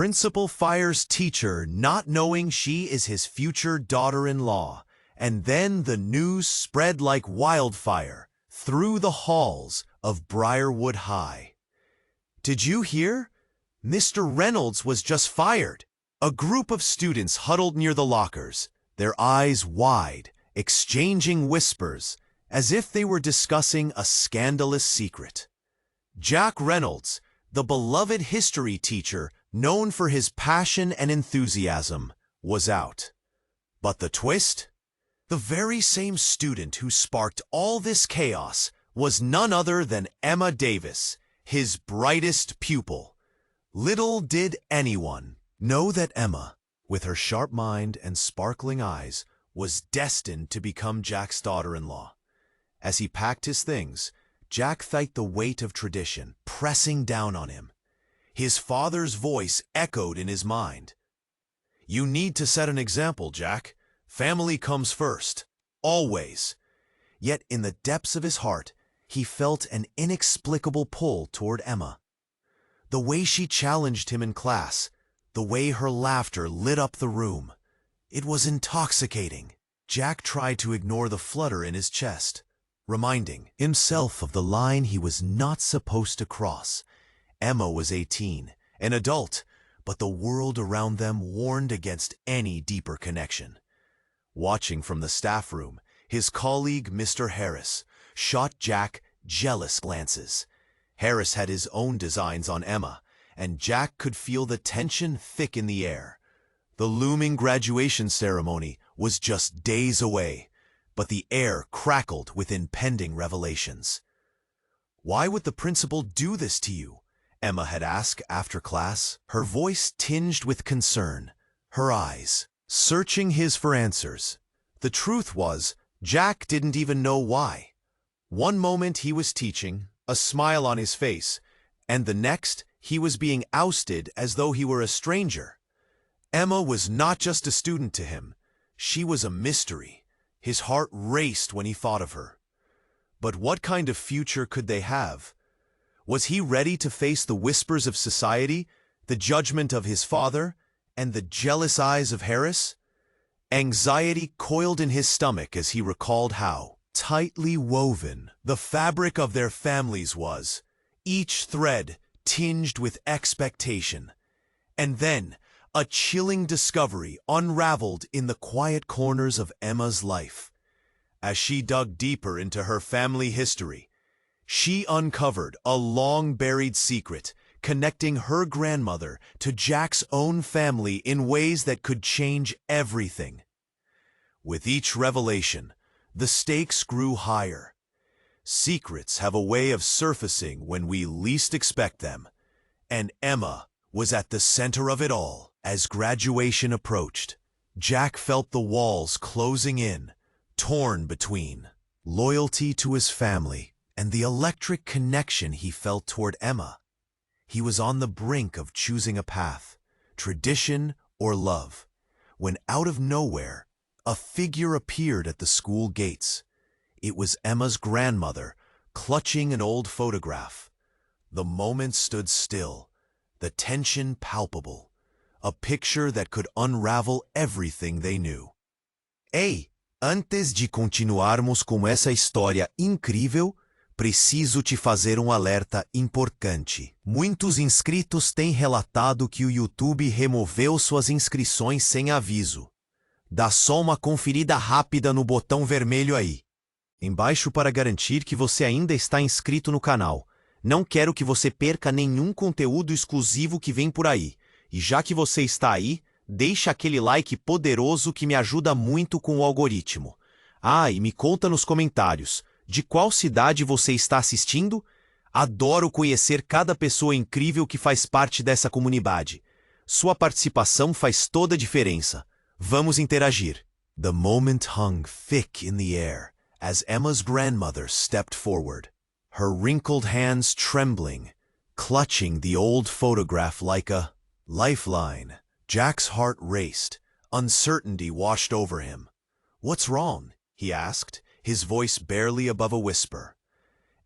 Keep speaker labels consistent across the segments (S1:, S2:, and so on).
S1: Principal fires teacher not knowing she is his future daughter-in-law, and then the news spread like wildfire through the halls of Briarwood High. "Did you hear? Mr. Reynolds was just fired." A group of students huddled near the lockers, their eyes wide, exchanging whispers, as if they were discussing a scandalous secret. Jack Reynolds, the beloved history teacher known for his passion and enthusiasm, was out. But the twist? The very same student who sparked all this chaos was none other than Emma Davis, his brightest pupil. Little did anyone know that Emma, with her sharp mind and sparkling eyes, was destined to become Jack's daughter-in-law. As he packed his things, Jack felt the weight of tradition pressing down on him. His father's voice echoed in his mind. "You need to set an example, Jack. Family comes first. Always." Yet in the depths of his heart, he felt an inexplicable pull toward Emma. The way she challenged him in class, the way her laughter lit up the room. It was intoxicating. Jack tried to ignore the flutter in his chest, reminding himself of the line he was not supposed to cross. Emma was 18, an adult, but the world around them warned against any deeper connection. Watching from the staff room, his colleague, Mr. Harris, shot Jack jealous glances. Harris had his own designs on Emma, and Jack could feel the tension thick in the air. The looming graduation ceremony was just days away, but the air crackled with impending revelations. "Why would the principal do this to you?" Emma had asked after class, her voice tinged with concern, her eyes searching his for answers. The truth was, Jack didn't even know why. One moment he was teaching, a smile on his face, and the next he was being ousted as though he were a stranger. Emma was not just a student to him, she was a mystery. His heart raced when he thought of her. But what kind of future could they have? Was he ready to face the whispers of society, the judgment of his father, and the jealous eyes of Harris? Anxiety coiled in his stomach as he recalled how tightly woven the fabric of their families was, each thread tinged with expectation. And then, a chilling discovery unraveled in the quiet corners of Emma's life. As she dug deeper into her family history, she uncovered a long-buried secret connecting her grandmother to Jack's own family in ways that could change everything. With each revelation, the stakes grew higher. Secrets have a way of surfacing when we least expect them, and Emma was at the center of it all. As graduation approached, Jack felt the walls closing in, torn between loyalty to his family and the electric connection he felt toward Emma. He was on the brink of choosing a path, tradition or love, when out of nowhere, a figure appeared at the school gates. It was Emma's grandmother, clutching an old photograph. The moment stood still, the tension palpable. A picture that could unravel everything they knew. Ei, antes de continuarmos com essa história incrível, preciso te fazer alerta importante. Muitos inscritos têm relatado que o YouTube removeu suas inscrições sem aviso. Dá só uma conferida rápida no botão vermelho aí. Embaixo para garantir que você ainda está inscrito no canal. Não quero que você perca nenhum conteúdo exclusivo que vem por aí. E já que você está aí, deixa aquele like poderoso que me ajuda muito com o algoritmo. Ah, e me conta nos comentários, de qual cidade você está assistindo? Adoro conhecer cada pessoa incrível que faz parte dessa comunidade. Sua participação faz toda a diferença. Vamos interagir. The moment hung thick in the air as Emma's grandmother stepped forward, her wrinkled hands trembling, clutching the old photograph like a lifeline. Jack's heart raced. Uncertainty washed over him. "What's wrong?" he asked, his voice barely above a whisper.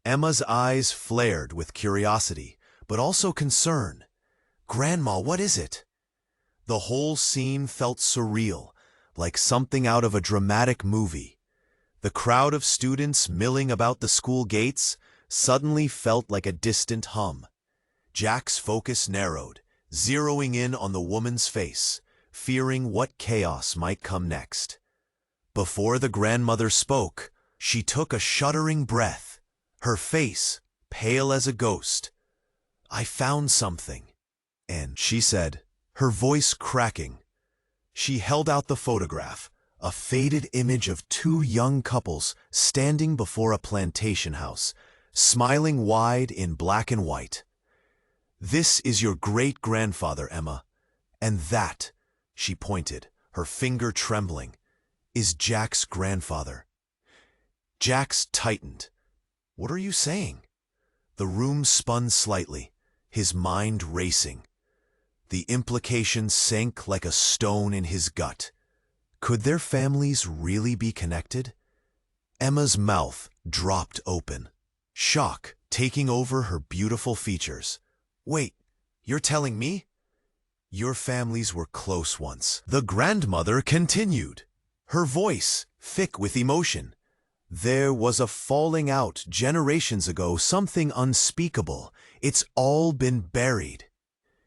S1: Emma's eyes flared with curiosity, but also concern. Grandma, what is it? The whole scene felt surreal, like something out of a dramatic movie. The crowd of students milling about the school gates suddenly felt like a distant hum. Jack's focus narrowed, zeroing in on the woman's face, fearing what chaos might come next. Before the grandmother spoke, she took a shuddering breath, her face pale as a ghost. "I found something," and she said, her voice cracking. She held out the photograph, a faded image of two young couples standing before a plantation house, smiling wide in black and white. "This is your great-grandfather, Emma, and that," she pointed, her finger trembling, "is Jack's grandfather." Jack's tightened. "What are you saying?" The room spun slightly, his mind racing. The implication sank like a stone in his gut. Could their families really be connected? Emma's mouth dropped open, shock taking over her beautiful features. "Wait, you're telling me?" "Your families were close once," the grandmother continued, her voice thick with emotion. "There was a falling out generations ago, something unspeakable. It's all been buried."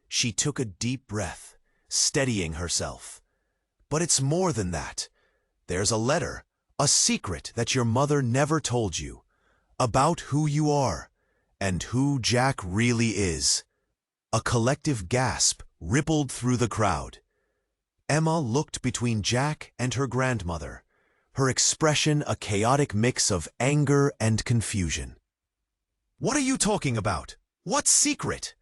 S1: She took a deep breath, steadying herself. "But it's more than that. There's a letter, a secret that your mother never told you, about who you are, and who Jack really is." A collective gasp rippled through the crowd. Emma looked between Jack and her grandmother, her expression a chaotic mix of anger and confusion. "What are you talking about? What secret?"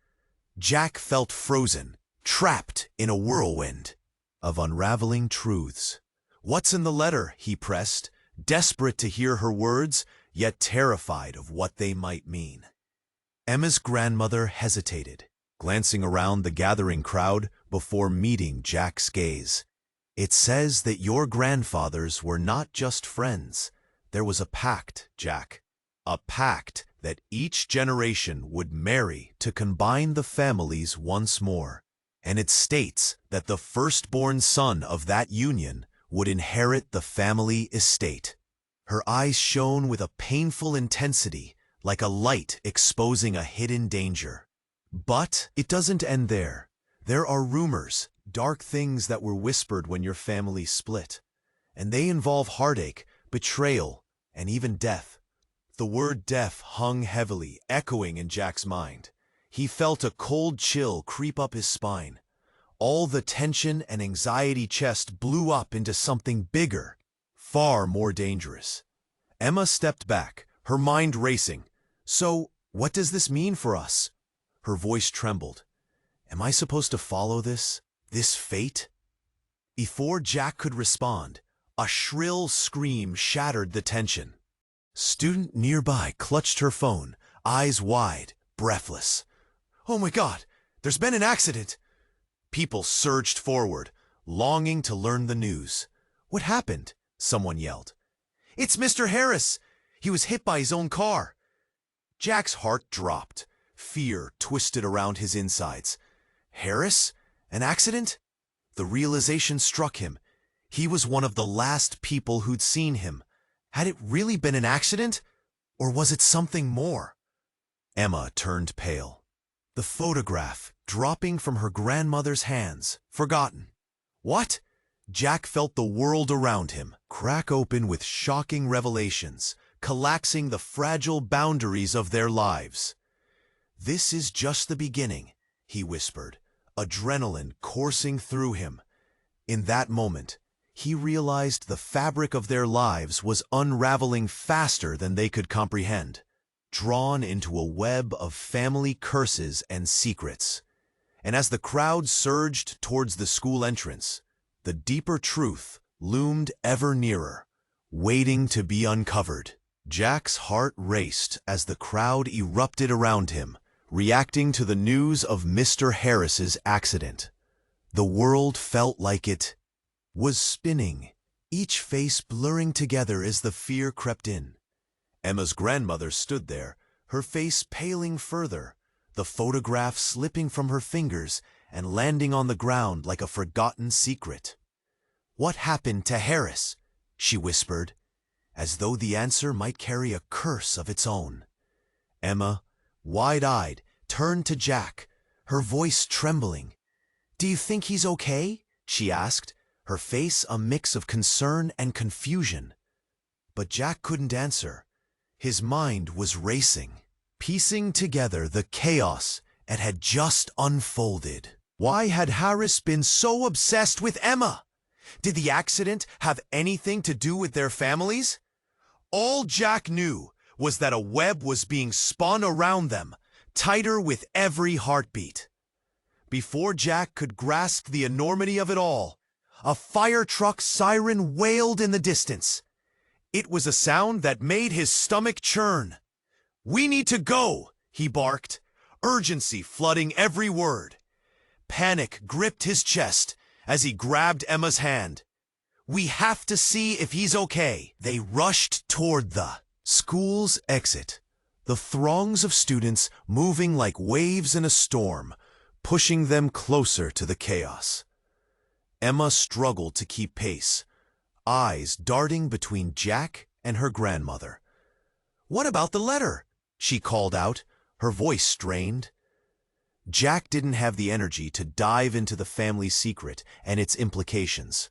S1: Jack felt frozen, trapped in a whirlwind of unraveling truths. "What's in the letter?" he pressed, desperate to hear her words, yet terrified of what they might mean. Emma's grandmother hesitated, glancing around the gathering crowd before meeting Jack's gaze. "It says that your grandfathers were not just friends. There was a pact, Jack. A pact that each generation would marry to combine the families once more. And it states that the firstborn son of that union would inherit the family estate." Her eyes shone with a painful intensity, like a light exposing a hidden danger. "But it doesn't end there. There are rumors, dark things that were whispered when your family split. And they involve heartache, betrayal, and even death." The word death hung heavily, echoing in Jack's mind. He felt a cold chill creep up his spine. All the tension and anxiety chest blew up into something bigger, far more dangerous. Emma stepped back, her mind racing. "So, what does this mean for us?" Her voice trembled. "Am I supposed to follow this fate?" Before Jack could respond, a shrill scream shattered the tension. Student nearby clutched her phone, eyes wide, breathless. "Oh my God, there's been an accident!" People surged forward, longing to learn the news. "What happened?" someone yelled. "It's Mr. Harris! He was hit by his own car!" Jack's heart dropped. Fear twisted around his insides. Harris? An accident? The realization struck him. He was one of the last people who'd seen him. Had it really been an accident? Or was it something more? Emma turned pale. The photograph dropping from her grandmother's hands, forgotten. What? Jack felt the world around him crack open with shocking revelations, collapsing the fragile boundaries of their lives. "This is just the beginning," he whispered, adrenaline coursing through him. In that moment, he realized the fabric of their lives was unraveling faster than they could comprehend, drawn into a web of family curses and secrets. And as the crowd surged towards the school entrance, the deeper truth loomed ever nearer, waiting to be uncovered. Jack's heart raced as the crowd erupted around him, reacting to the news of Mr. Harris's accident. The world felt like it was spinning, each face blurring together as the fear crept in. Emma's grandmother stood there, her face paling further, the photograph slipping from her fingers and landing on the ground like a forgotten secret. "What happened to Harris?" she whispered, as though the answer might carry a curse of its own. Emma, wide-eyed, turned to Jack, her voice trembling. "Do you think he's okay?" she asked, her face a mix of concern and confusion. But Jack couldn't answer. His mind was racing, piecing together the chaos that had just unfolded. Why had Harris been so obsessed with Emma? Did the accident have anything to do with their families? All Jack knew was that a web was being spun around them, tighter with every heartbeat. Before Jack could grasp the enormity of it all, a fire truck siren wailed in the distance. It was a sound that made his stomach churn. "We need to go," he barked, urgency flooding every word. Panic gripped his chest as he grabbed Emma's hand. "We have to see if he's okay." They rushed toward the school's exit, the throngs of students moving like waves in a storm, pushing them closer to the chaos. Emma struggled to keep pace, eyes darting between Jack and her grandmother. "What about the letter?" she called out, her voice strained. Jack didn't have the energy to dive into the family secret and its implications.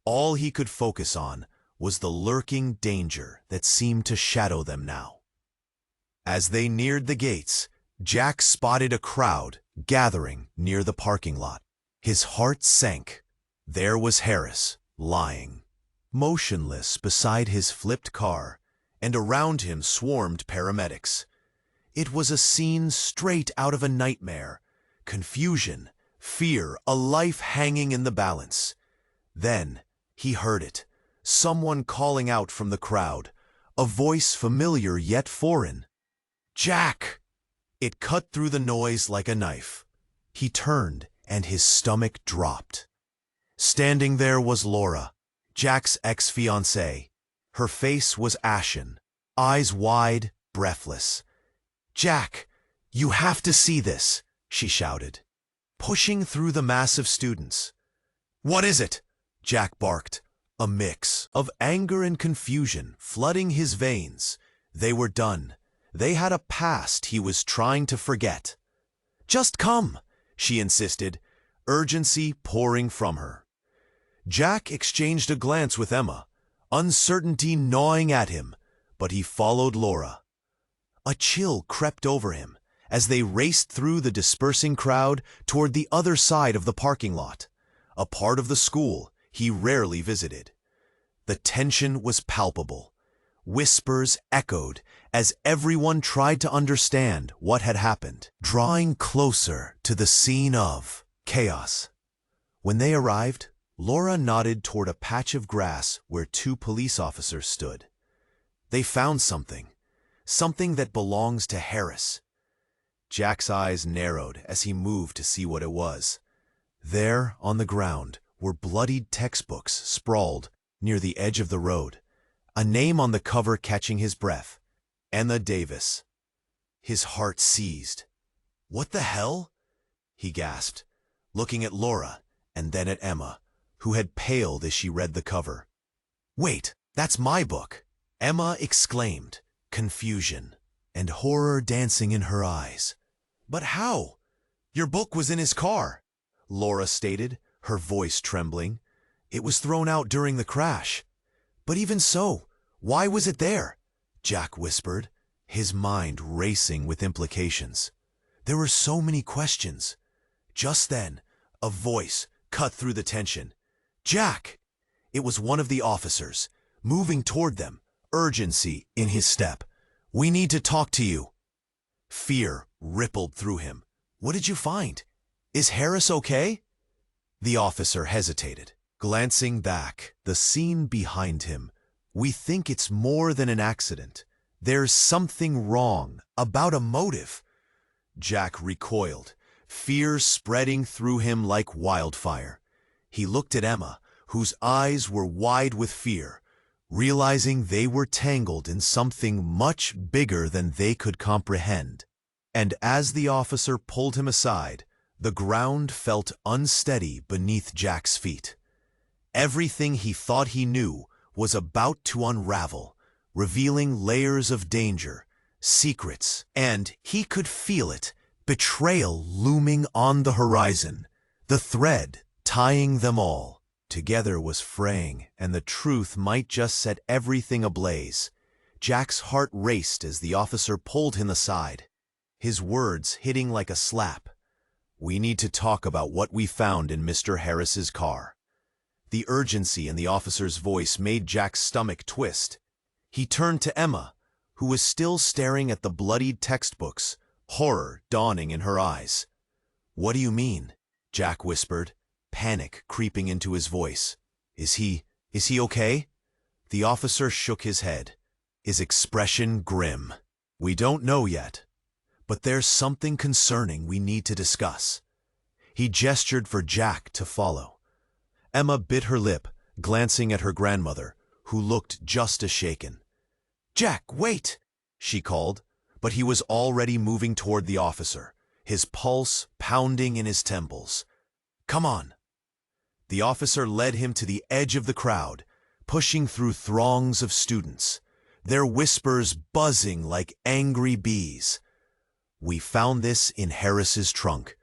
S1: All he could focus on was the lurking danger that seemed to shadow them now. As they neared the gates, Jack spotted a crowd gathering near the parking lot. His heart sank. There was Harris, lying, motionless beside his flipped car, and around him swarmed paramedics. It was a scene straight out of a nightmare. Confusion, fear, a life hanging in the balance. Then he heard it, someone calling out from the crowd, a voice familiar yet foreign. "Jack!" It cut through the noise like a knife. He turned, and his stomach dropped. Standing there was Laura, Jack's ex-fiancée. Her face was ashen, eyes wide, breathless. "Jack, you have to see this," she shouted, pushing through the mass of students. "What is it?" Jack barked, a mix of anger and confusion flooding his veins. They were done. They had a past he was trying to forget. "Just come," she insisted, urgency pouring from her. Jack exchanged a glance with Emma, uncertainty gnawing at him, but he followed Laura. A chill crept over him as they raced through the dispersing crowd toward the other side of the parking lot, a part of the school he rarely visited. The tension was palpable. Whispers echoed as everyone tried to understand what had happened, drawing closer to the scene of chaos. When they arrived, Laura nodded toward a patch of grass where two police officers stood. "They found something that belongs to Harris." Jack's eyes narrowed as he moved to see what it was. There, on the ground, were bloodied textbooks sprawled near the edge of the road, a name on the cover catching his breath, Emma Davis. His heart seized. "What the hell?" he gasped, looking at Laura and then at Emma, who had paled as she read the cover. "Wait, that's my book!" Emma exclaimed, confusion and horror dancing in her eyes. "But how? Your book was in his car," Laura stated, her voice trembling. "It was thrown out during the crash." "But even so, why was it there?" Jack whispered, his mind racing with implications. There were so many questions. Just then, a voice cut through the tension. "Jack!" It was one of the officers, moving toward them, urgency in his step. "We need to talk to you." Fear rippled through him. "What did you find? Is Harris okay?" The officer hesitated, glancing back, the scene behind him. "We think it's more than an accident. There's something wrong, about a motive." Jack recoiled, fear spreading through him like wildfire. He looked at Emma, whose eyes were wide with fear, realizing they were tangled in something much bigger than they could comprehend. And as the officer pulled him aside, The ground felt unsteady beneath Jack's feet. Everything he thought he knew was about to unravel, revealing layers of danger, secrets, and he could feel it, betrayal looming on the horizon. The thread tying them all together was fraying, and the truth might just set everything ablaze. Jack's heart raced as the officer pulled him aside, his words hitting like a slap. "We need to talk about what we found in Mr. Harris's car." The urgency in the officer's voice made Jack's stomach twist. He turned to Emma, who was still staring at the bloodied textbooks, horror dawning in her eyes. "What do you mean?" Jack whispered, panic creeping into his voice. Is he okay?" The officer shook his head, his expression grim. "We don't know yet, but there's something concerning we need to discuss." He gestured for Jack to follow. Emma bit her lip, glancing at her grandmother, who looked just as shaken. "Jack, wait!" she called, but he was already moving toward the officer, his pulse pounding in his temples. "Come on." The officer led him to the edge of the crowd, pushing through throngs of students, their whispers buzzing like angry bees. "We found this in Harris's trunk."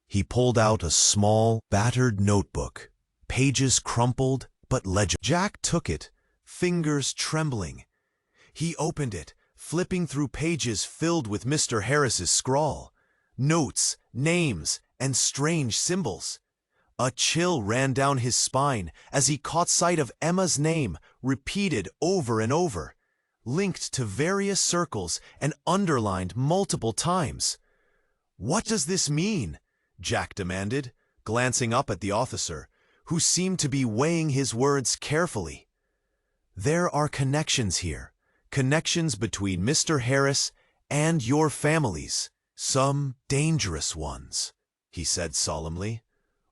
S1: He pulled out a small, battered notebook, pages crumpled but legible. Jack took it, fingers trembling. He opened it, flipping through pages filled with Mr. Harris's scrawl, notes, names, and strange symbols. A chill ran down his spine as he caught sight of Emma's name, repeated over and over, linked to various circles and underlined multiple times. "What does this mean?" Jack demanded, glancing up at the officer, who seemed to be weighing his words carefully. "There are connections here, connections between Mr. Harris and your families, some dangerous ones," he said solemnly.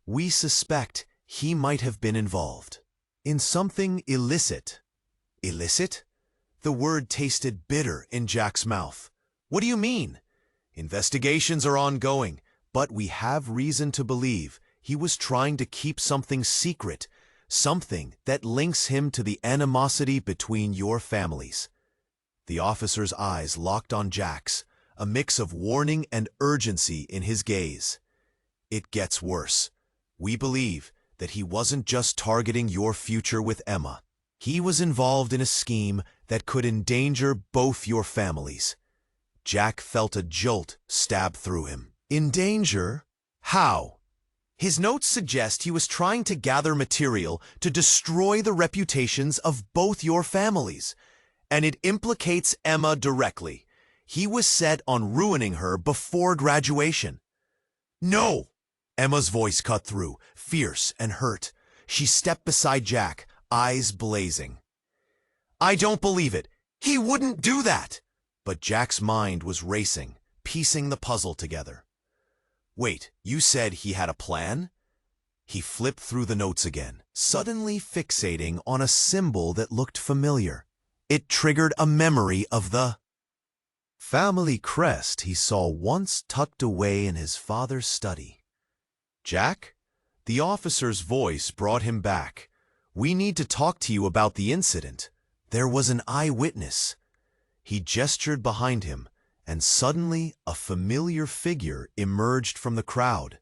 S1: "We suspect he might have been involved in something illicit." "Illicit?" The word tasted bitter in Jack's mouth. "What do you mean?" "Investigations are ongoing, but we have reason to believe he was trying to keep something secret, something that links him to the animosity between your families." The officer's eyes locked on Jack's, a mix of warning and urgency in his gaze. "It gets worse. We believe that he wasn't just targeting your future with Emma. He was involved in a scheme that could endanger both your families." Jack felt a jolt stab through him. "In danger? How?" "His notes suggest he was trying to gather material to destroy the reputations of both your families, and it implicates Emma directly. He was set on ruining her before graduation." "No!" Emma's voice cut through, fierce and hurt. She stepped beside Jack, eyes blazing. "I don't believe it. He wouldn't do that!" But Jack's mind was racing, piecing the puzzle together. "Wait, you said he had a plan?" He flipped through the notes again, suddenly fixating on a symbol that looked familiar. It triggered a memory of the family crest he saw once tucked away in his father's study. "Jack?" The officer's voice brought him back. "We need to talk to you about the incident. There was an eyewitness." He gestured behind him, and suddenly a familiar figure emerged from the crowd.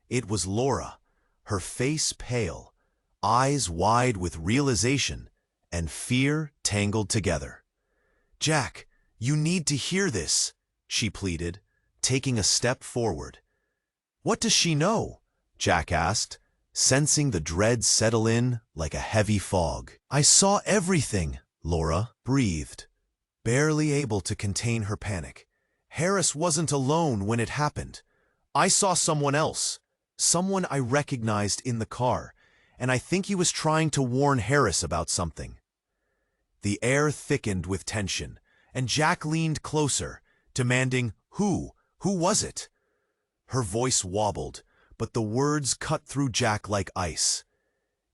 S1: It was Laura, her face pale, eyes wide with realization and fear tangled together. "Jack, you need to hear this," she pleaded, taking a step forward. "What does she know?" Jack asked, sensing the dread settle in like a heavy fog. "I saw everything," Laura breathed, barely able to contain her panic. "Harris wasn't alone when it happened. I saw someone else, someone I recognized in the car, and I think he was trying to warn Harris about something." The air thickened with tension, and Jack leaned closer, demanding, Who was it?" Her voice wobbled, but the words cut through Jack like ice.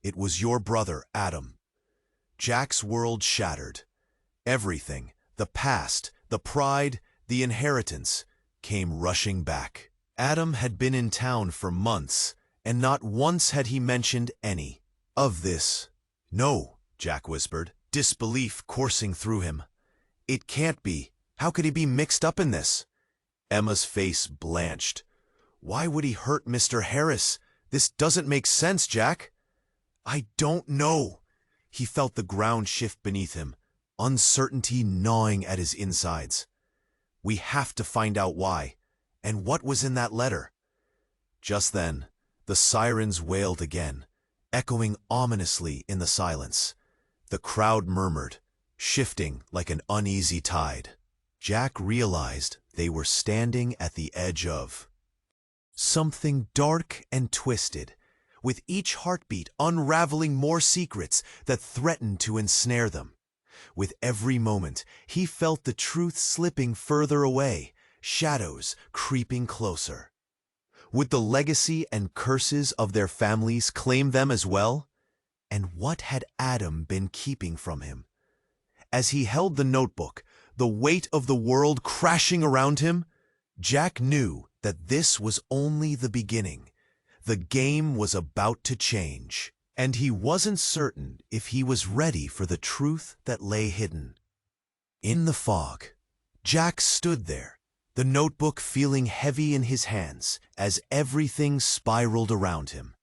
S1: "It was your brother, Adam." Jack's world shattered. Everything, the past, the pride, the inheritance, came rushing back. Adam had been in town for months, and not once had he mentioned any of this. "No," Jack whispered, disbelief coursing through him. "It can't be. How could he be mixed up in this?" Emma's face blanched. "Why would he hurt Mr. Harris? This doesn't make sense, Jack." "I don't know." He felt the ground shift beneath him, uncertainty gnawing at his insides. "We have to find out why. And what was in that letter?" Just then, the sirens wailed again, echoing ominously in the silence. The crowd murmured, shifting like an uneasy tide. Jack realized they were standing at the edge of something dark and twisted, with each heartbeat unraveling more secrets that threatened to ensnare them. With every moment, he felt the truth slipping further away, shadows creeping closer. Would the legacy and curses of their families claim them as well? And what had Adam been keeping from him? As he held the notebook, the weight of the world crashing around him, Jack knew that this was only the beginning. The game was about to change, and he wasn't certain if he was ready for the truth that lay hidden. In the fog, Jack stood there, the notebook feeling heavy in his hands as everything spiraled around him.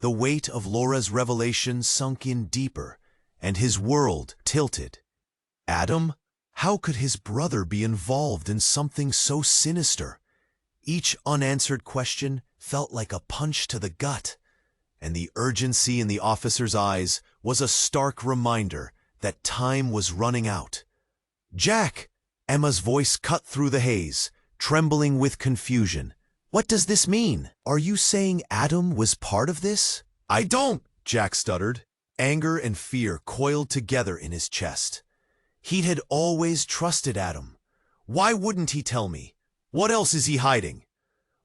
S1: The weight of Laura's revelation sunk in deeper, and his world tilted. Adam? How could his brother be involved in something so sinister? Each unanswered question felt like a punch to the gut, and the urgency in the officer's eyes was a stark reminder that time was running out. "Jack!" Emma's voice cut through the haze, trembling with confusion. "What does this mean? Are you saying Adam was part of this?" "I don't," Jack stuttered. Anger and fear coiled together in his chest. He had always trusted Adam. Why wouldn't he tell me? What else is he hiding?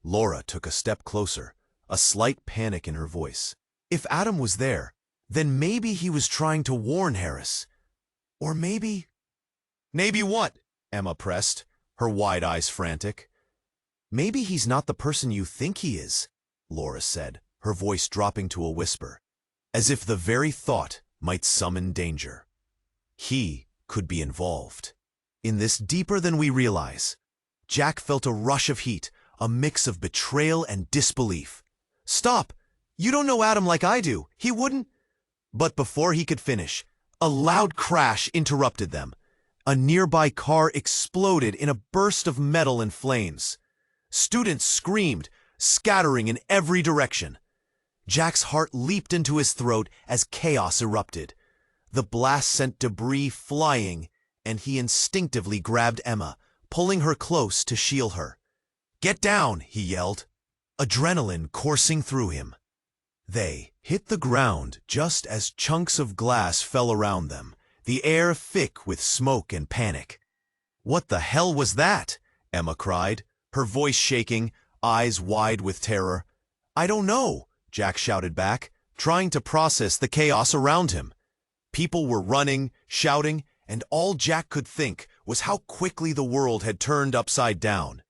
S1: Laura took a step closer, a slight panic in her voice. If Adam was there, then maybe he was trying to warn Harris. Or maybe... "Maybe what?" Emma pressed, her wide eyes frantic. "Maybe he's not the person you think he is," Laura said, her voice dropping to a whisper, as if the very thought might summon danger. He could be involved in this deeper than we realize. Jack felt a rush of heat, a mix of betrayal and disbelief. "Stop! You don't know Adam like I do. He wouldn't—" But before he could finish, a loud crash interrupted them. A nearby car exploded in a burst of metal and flames. Students screamed, scattering in every direction. Jack's heart leaped into his throat as chaos erupted. The blast sent debris flying, and he instinctively grabbed Emma, pulling her close to shield her. "Get down!" he yelled, adrenaline coursing through him. They hit the ground just as chunks of glass fell around them, the air thick with smoke and panic. "What the hell was that?" Emma cried, her voice shaking, eyes wide with terror. "I don't know," Jack shouted back, trying to process the chaos around him. People were running, shouting, and all Jack could think was how quickly the world had turned upside down.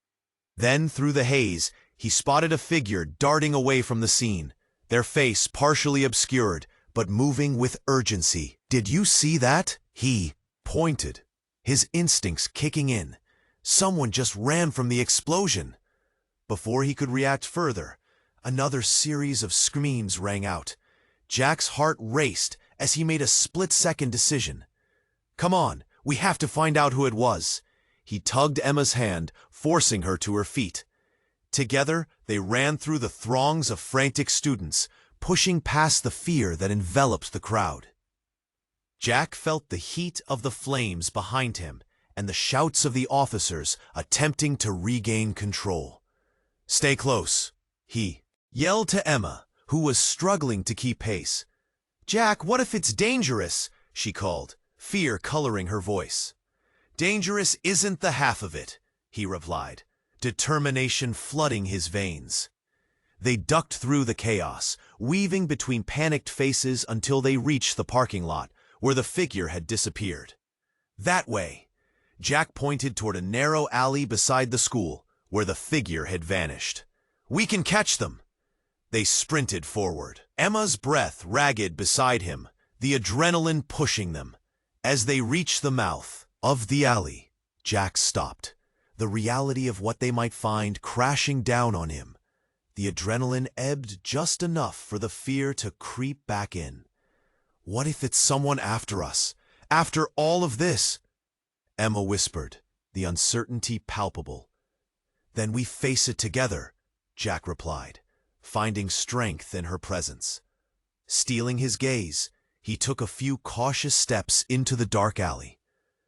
S1: Then, through the haze, he spotted a figure darting away from the scene, their face partially obscured, but moving with urgency. "Did you see that?" He pointed, his instincts kicking in. Someone just ran from the explosion. Before he could react further, another series of screams rang out. Jack's heart raced as he made a split-second decision. "Come on, we have to find out who it was." He tugged Emma's hand, forcing her to her feet. Together, they ran through the throngs of frantic students, pushing past the fear that enveloped the crowd. Jack felt the heat of the flames behind him and the shouts of the officers attempting to regain control. "Stay close," he yelled to Emma, who was struggling to keep pace. "Jack, what if it's dangerous?" she called, fear coloring her voice. "Dangerous isn't the half of it," he replied, determination flooding his veins. They ducked through the chaos, weaving between panicked faces until they reached the parking lot, where the figure had disappeared. "That way." Jack pointed toward a narrow alley beside the school, where the figure had vanished. "We can catch them!" They sprinted forward, Emma's breath ragged beside him, the adrenaline pushing them. As they reached the mouth of the alley, Jack stopped, the reality of what they might find crashing down on him. The adrenaline ebbed just enough for the fear to creep back in. "What if it's someone after us? After all of this?" Emma whispered, the uncertainty palpable. "Then we face it together," Jack replied, finding strength in her presence. Stealing his gaze, he took a few cautious steps into the dark alley.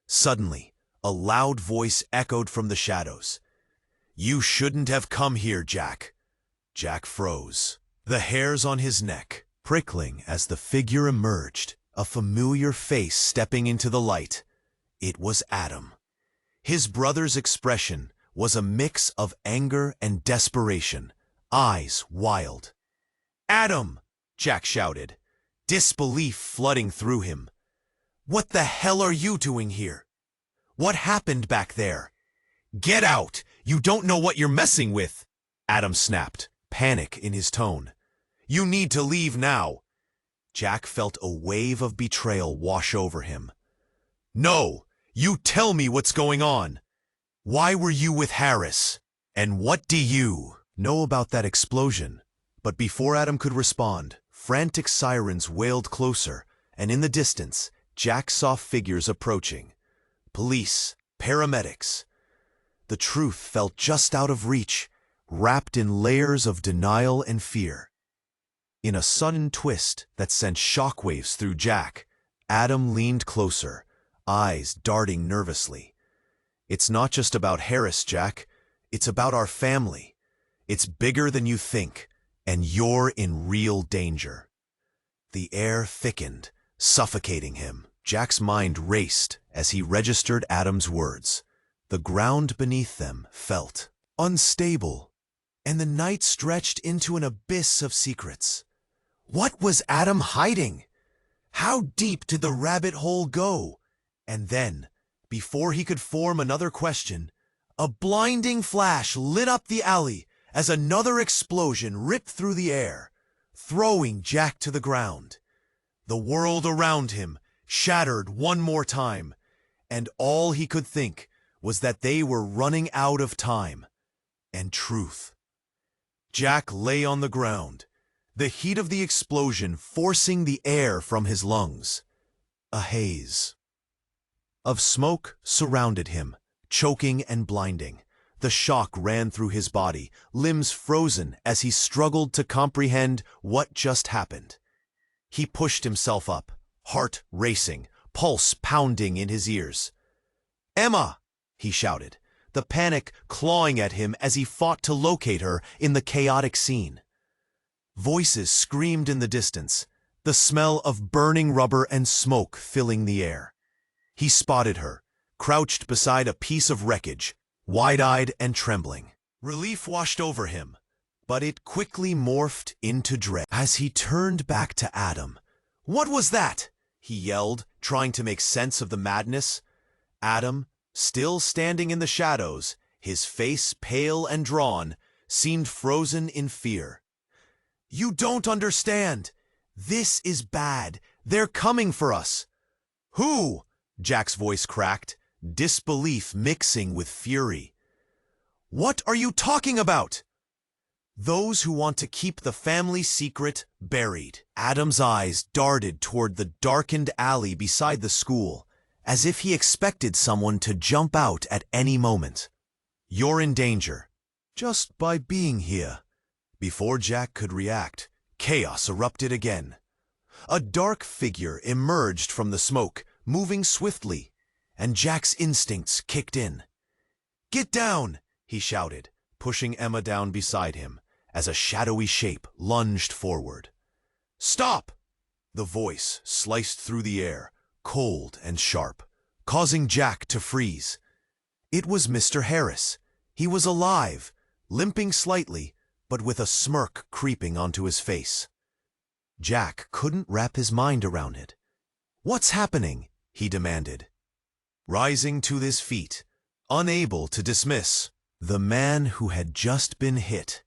S1: Suddenly, a loud voice echoed from the shadows. "You shouldn't have come here, Jack." Jack froze, the hairs on his neck prickling as the figure emerged, a familiar face stepping into the light. It was Adam. His brother's expression was a mix of anger and desperation, eyes wild. "Adam!" Jack shouted, disbelief flooding through him. "What the hell are you doing here? What happened back there?" "Get out! You don't know what you're messing with!" Adam snapped, panic in his tone. "You need to leave now." Jack felt a wave of betrayal wash over him. "No! You tell me what's going on! Why were you with Harris? And what do you know about that explosion?" But before Adam could respond, frantic sirens wailed closer, and in the distance, Jack saw figures approaching. Police, paramedics. The truth felt just out of reach, wrapped in layers of denial and fear. In a sudden twist that sent shockwaves through Jack, Adam leaned closer, eyes darting nervously. "It's not just about Harris, Jack. It's about our family. It's bigger than you think, and you're in real danger." The air thickened, suffocating him. Jack's mind raced as he registered Adam's words. The ground beneath them felt unstable, and the night stretched into an abyss of secrets. What was Adam hiding? How deep did the rabbit hole go? And then, before he could form another question, a blinding flash lit up the alley as another explosion ripped through the air, throwing Jack to the ground. The world around him shattered one more time, and all he could think was that they were running out of time and truth. Jack lay on the ground, the heat of the explosion forcing the air from his lungs. A haze of smoke surrounded him, choking and blinding. The shock ran through his body, limbs frozen as he struggled to comprehend what just happened. He pushed himself up, heart racing, pulse pounding in his ears. "Emma!" he shouted, the panic clawing at him as he fought to locate her in the chaotic scene. Voices screamed in the distance, the smell of burning rubber and smoke filling the air. He spotted her, crouched beside a piece of wreckage, wide-eyed and trembling. Relief washed over him, but it quickly morphed into dread. As he turned back to Adam, "What was that?" he yelled, trying to make sense of the madness. Adam, still standing in the shadows, his face pale and drawn, seemed frozen in fear. "You don't understand. This is bad. They're coming for us." "Who?" Jack's voice cracked, disbelief mixing with fury. "What are you talking about?" "Those who want to keep the family secret buried." Adam's eyes darted toward the darkened alley beside the school, as if he expected someone to jump out at any moment. "You're in danger, just by being here." Before Jack could react, chaos erupted again. A dark figure emerged from the smoke, moving swiftly, and Jack's instincts kicked in. "Get down!" he shouted, pushing Emma down beside him, as a shadowy shape lunged forward. "Stop!" The voice sliced through the air, cold and sharp, causing Jack to freeze. It was Mr. Harris. He was alive, limping slightly, but with a smirk creeping onto his face. Jack couldn't wrap his mind around it. "What's happening?" he demanded. Rising to his feet, unable to dismiss The man who had just been hit.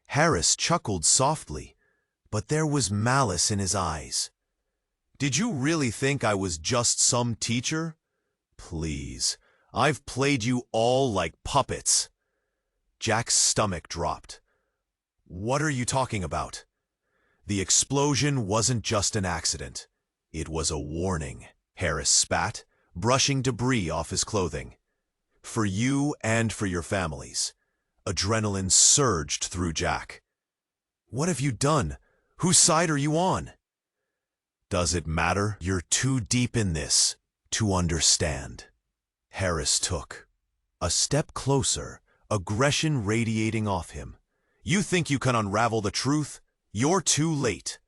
S1: Harris chuckled softly, but there was malice in his eyes. Did you really think I was just some teacher? Please, I've played you all like puppets. Jack's stomach dropped. What are you talking about? The explosion wasn't just an accident. It was a warning, Harris spat, brushing debris off his clothing. For you and for your families. Adrenaline surged through Jack. What have you done? Whose side are you on? Does it matter? You're too deep in this to understand. Harris took a step closer, aggression radiating off him. You think you can unravel the truth? You're too late.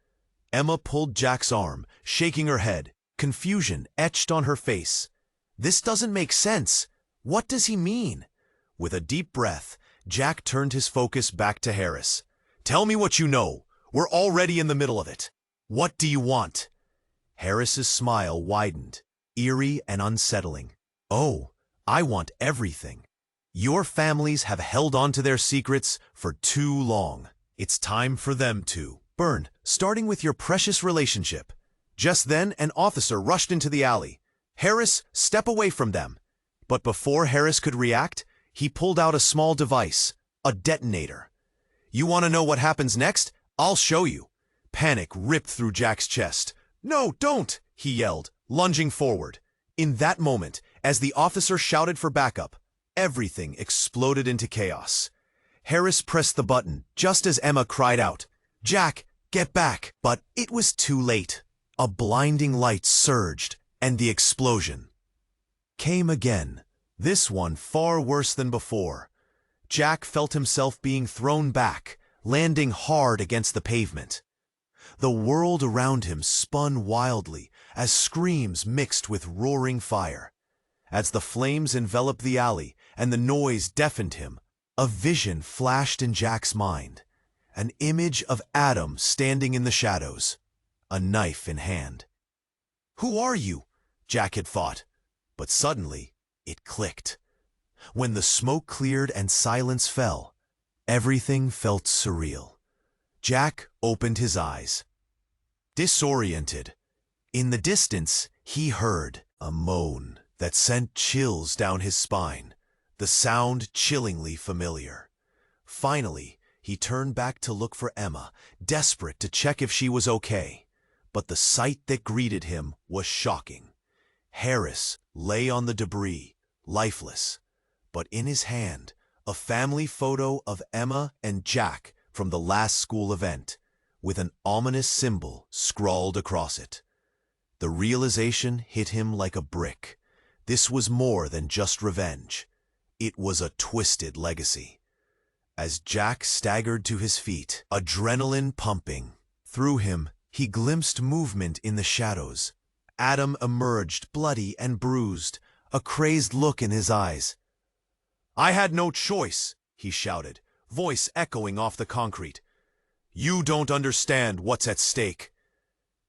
S1: Emma pulled Jack's arm, shaking her head, confusion etched on her face. This doesn't make sense. What does he mean? With a deep breath, Jack turned his focus back to Harris. Tell me what you know. We're already in the middle of it. What do you want? Harris's smile widened, eerie and unsettling. Oh, I want everything. Your families have held on to their secrets for too long. It's time for them to burn, starting with your precious relationship. Just then, an officer rushed into the alley. Harris, step away from them. But before Harris could react, he pulled out a small device, a detonator. You want to know what happens next? I'll show you. Panic ripped through Jack's chest. No, don't, he yelled, lunging forward. In that moment, as the officer shouted for backup, everything exploded into chaos. Harris pressed the button just as Emma cried out, Jack, get back! But it was too late. A blinding light surged, and the explosion came again, this one far worse than before. Jack felt himself being thrown back, landing hard against the pavement. The world around him spun wildly as screams mixed with roaring fire. As the flames enveloped the alley and the noise deafened him, a vision flashed in Jack's mind. An image of Adam standing in the shadows, a knife in hand. Who are you? Jack had thought. But suddenly, it clicked. When the smoke cleared and silence fell, everything felt surreal. Jack opened his eyes. Disoriented. In the distance, he heard a moan that sent chills down his spine, the sound chillingly familiar. Finally, he turned back to look for Emma, desperate to check if she was okay. But the sight that greeted him was shocking. Harris lay on the debris, lifeless, but in his hand, a family photo of Emma and Jack from the last school event, with an ominous symbol scrawled across it. The realization hit him like a brick. This was more than just revenge. It was a twisted legacy. As Jack staggered to his feet, adrenaline pumping through him, he glimpsed movement in the shadows. Adam emerged, bloody and bruised, a crazed look in his eyes. I had no choice, he shouted, voice echoing off the concrete. You don't understand what's at stake.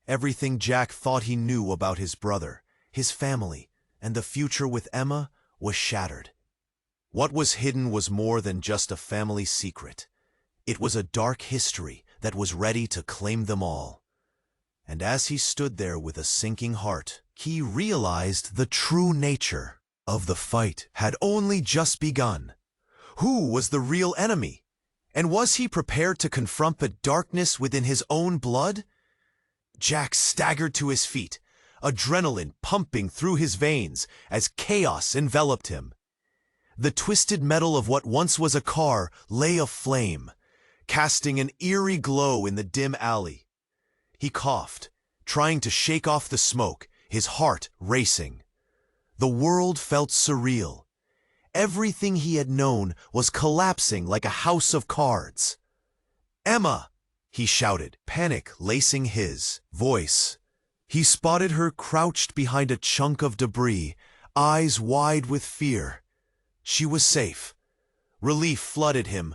S1: Everything Jack thought he knew about his brother, his family, and the future with Emma was shattered. What was hidden was more than just a family secret. It was a dark history that was ready to claim them all. And as he stood there with a sinking heart, he realized the true nature of the fight had only just begun. Who was the real enemy? And was he prepared to confront the darkness within his own blood? Jack staggered to his feet, adrenaline pumping through his veins as chaos enveloped him. The twisted metal of what once was a car lay aflame, casting an eerie glow in the dim alley. He coughed, trying to shake off the smoke, his heart racing. The world felt surreal. Everything he had known was collapsing like a house of cards. Emma! He shouted, panic lacing his voice. He spotted her crouched behind a chunk of debris, eyes wide with fear. She was safe. Relief flooded him,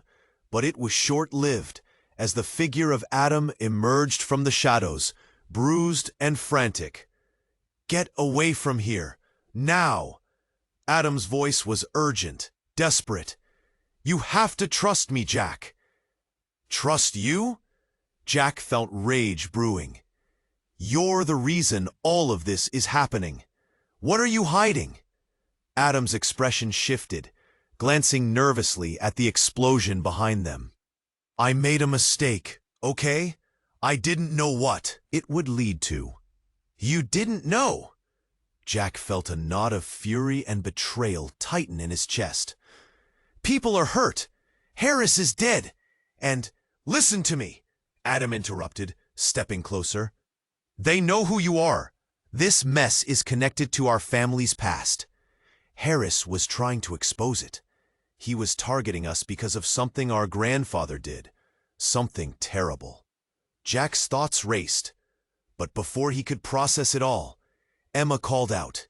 S1: but it was short-lived as the figure of Adam emerged from the shadows, bruised and frantic. Get away from here, now! Adam's voice was urgent, desperate. You have to trust me, Jack. Trust you? Jack felt rage brewing. You're the reason all of this is happening. What are you hiding? Adam's expression shifted, glancing nervously at the explosion behind them. I made a mistake, okay? I didn't know what it would lead to. You didn't know? Jack felt a knot of fury and betrayal tighten in his chest. People are hurt. Harris is dead. And, listen to me, Adam interrupted, stepping closer. They know who you are. This mess is connected to our family's past. Harris was trying to expose it. He was targeting us because of something our grandfather did. Something terrible. Jack's thoughts raced. But before he could process it all, Emma called out,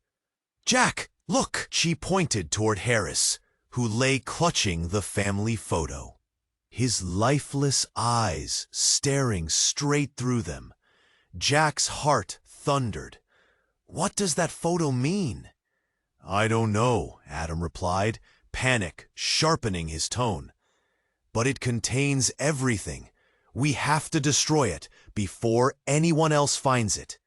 S1: Jack, look! She pointed toward Harris, who lay clutching the family photo. His lifeless eyes staring straight through them. Jack's heart thundered. What does that photo mean? I don't know, Adam replied, panic sharpening his tone. But it contains everything. We have to destroy it before anyone else finds it.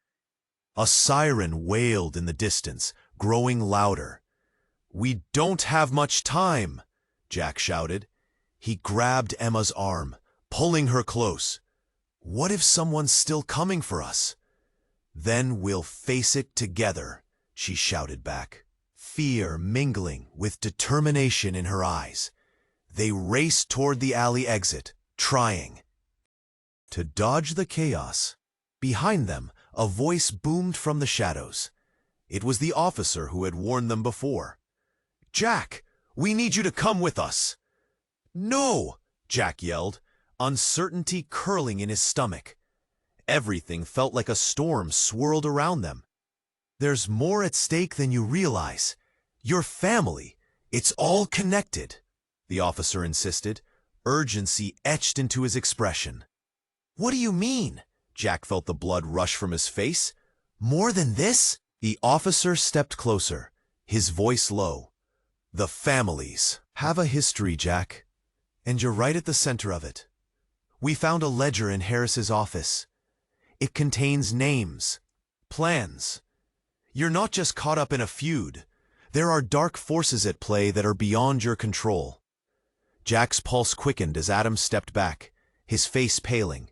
S1: A siren wailed in the distance, growing louder. We don't have much time, Jack shouted. He grabbed Emma's arm, pulling her close. What if someone's still coming for us? Then we'll face it together, she shouted back, fear mingling with determination in her eyes. They raced toward the alley exit, trying to dodge the chaos. Behind them, a voice boomed from the shadows. It was the officer who had warned them before. Jack, we need you to come with us. No, Jack yelled, uncertainty curling in his stomach. Everything felt like a storm swirled around them. There's more at stake than you realize. Your family, it's all connected, the officer insisted, urgency etched into his expression. What do you mean? Jack felt the blood rush from his face. More than this? The officer stepped closer, his voice low. The families have a history, Jack, and you're right at the center of it. We found a ledger in Harris's office. It contains names, plans. You're not just caught up in a feud. There are dark forces at play that are beyond your control. Jack's pulse quickened as Adam stepped back, his face paling.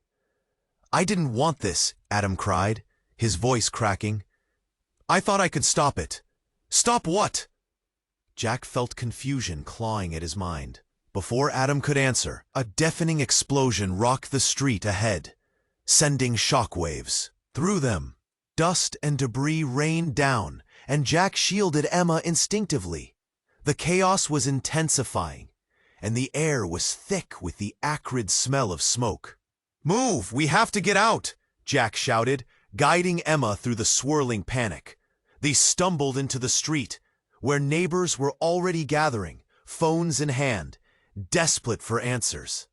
S1: I didn't want this, Adam cried, his voice cracking. I thought I could stop it. Stop what? Jack felt confusion clawing at his mind. Before Adam could answer, a deafening explosion rocked the street ahead, sending shockwaves through them. Dust and debris rained down, and Jack shielded Emma instinctively. The chaos was intensifying, and the air was thick with the acrid smell of smoke. Move! We have to get out! Jack shouted, guiding Emma through the swirling panic. They stumbled into the street, where neighbors were already gathering, phones in hand, desperate for answers.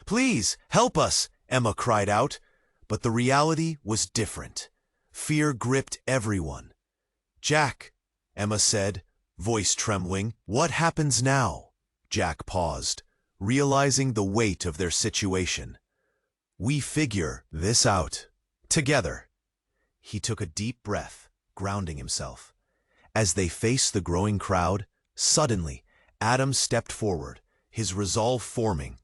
S1: Please, help us, Emma cried out, but the reality was different. Fear gripped everyone. Jack, Emma said, voice trembling, what happens now? Jack paused, realizing the weight of their situation. We figure this out, together. He took a deep breath, grounding himself. As they faced the growing crowd, suddenly, Adam stepped forward, his resolve forming.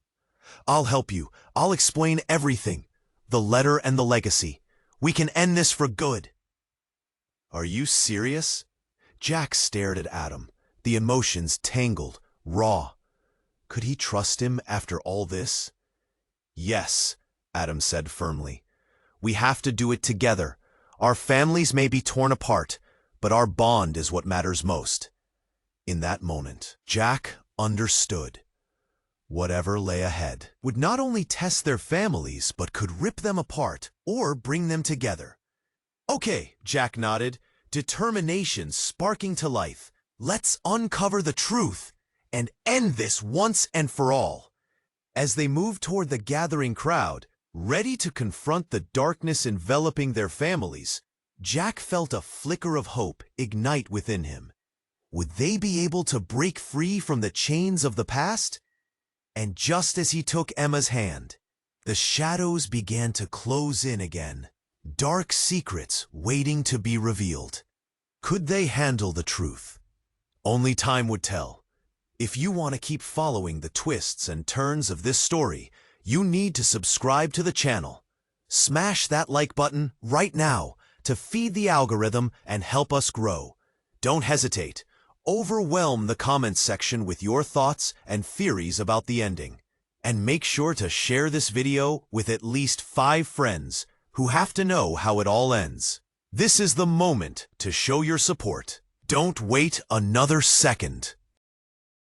S1: I'll help you. I'll explain everything. The letter and the legacy. We can end this for good. Are you serious? Jack stared at Adam, the emotions tangled, raw. Could he trust him after all this? Yes, Adam said firmly. We have to do it together. Our families may be torn apart, but our bond is what matters most. In that moment, Jack understood. Whatever lay ahead would not only test their families, but could rip them apart or bring them together. Okay, Jack nodded, determination sparking to life. Let's uncover the truth and end this once and for all. As they moved toward the gathering crowd, ready to confront the darkness enveloping their families, Jack felt a flicker of hope ignite within him. Would they be able to break free from the chains of the past? And just as he took Emma's hand, the shadows began to close in again, dark secrets waiting to be revealed. Could they handle the truth? Only time would tell. If you want to keep following the twists and turns of this story, you need to subscribe to the channel. Smash that like button right now to feed the algorithm and help us grow. Don't hesitate. Overwhelm the comments section with your thoughts and theories about the ending. And make sure to share this video with at least 5 friends who have to know how it all ends. This is the moment to show your support. Don't wait another second.